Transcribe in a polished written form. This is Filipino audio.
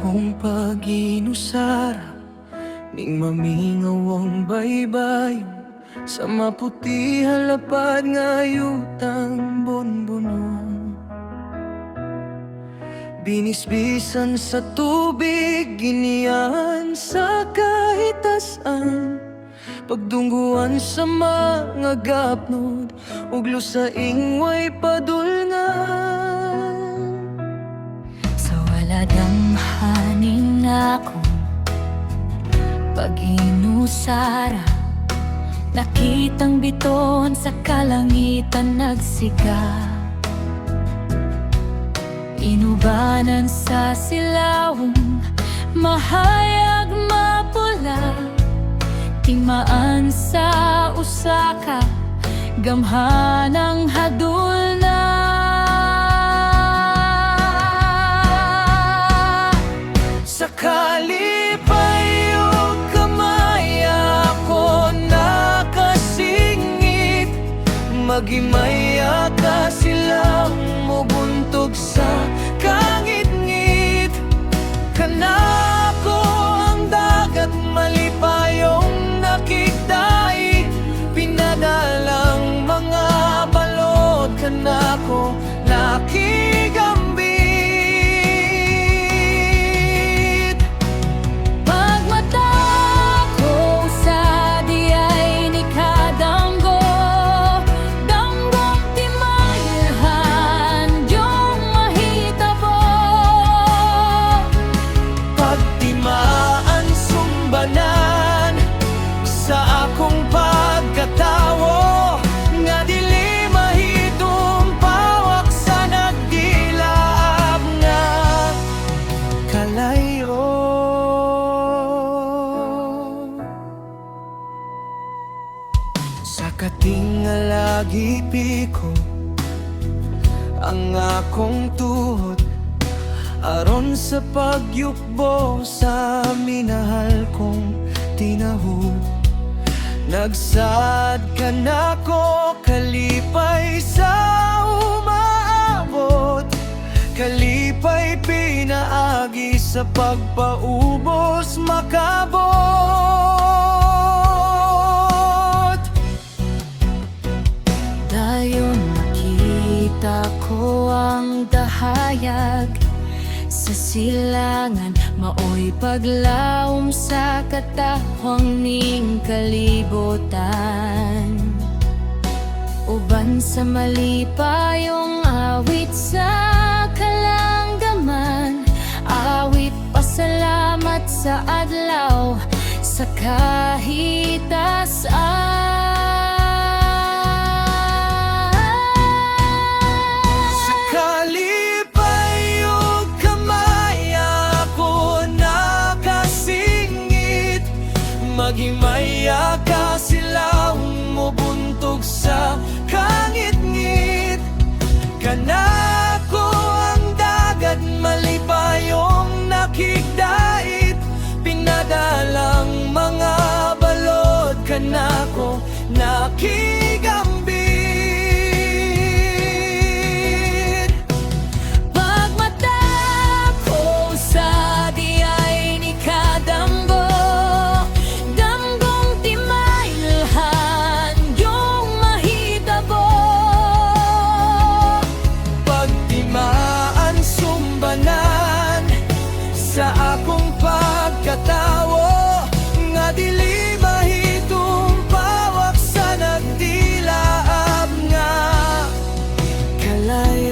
akong pag-inusara, ning mamingaw ang baybayon sa maputi halapad nga yutang bonbonon. Binisbisan sa tubig, giniyan sa kahitasan, pagdungguan sa mga gapnod, uglo sa ingway padulngan. Sa wala damhaning akong pag-inusara, nakitang biton sa kalangitan nagsiga. Inubanan sa silawong mahayag mapula, timaan sa usaka, gamhanang hadulna. Sa kalipay o kamay ako nakasingit, magimaya ka silang mubuntog sa kangit-ngit. Kanako ang dagat malipayong nakikdai, pinadalang mga balod. Kanako nakigambit. Pagmata ko sa diay ni kadanggo, danggong timailhan yung mahitabo. Pagtimaan sumbanan sa akong pagkatawo, nga dili mahitom pawak sa nagdilaab nga kalayro. Sa katingalagi piko ang akong tuhod, aron sa pagyukbo sa minahal kong tinahud. Nagsad ka nako kalipay sa umaabot, kalipay pinaagi sa pagpaubos makabot. Dayon nakita ko ang dahayag sa silangan, maoy paglaom sa katahwang ning kalibutan. Uban sa malipayong awit sa kalanggaman, awit pasalamat sa adlaw sa kahitasan. Sa kalipay o kamay ako nakasingit, maghimaya ka silang mubuntog sa kangit-ngit. Kanako ang dagat malipayong nakikdait, pinadalang mga balod. Kanako nakigambit. Pagmata ko sa diay ni kadanggo, danggong timailhan yung mahitabo. Pagtimaan sumbanan sa akong pagkatawo, nga dili mahitom pawak sa nagdilaab nga kalayro.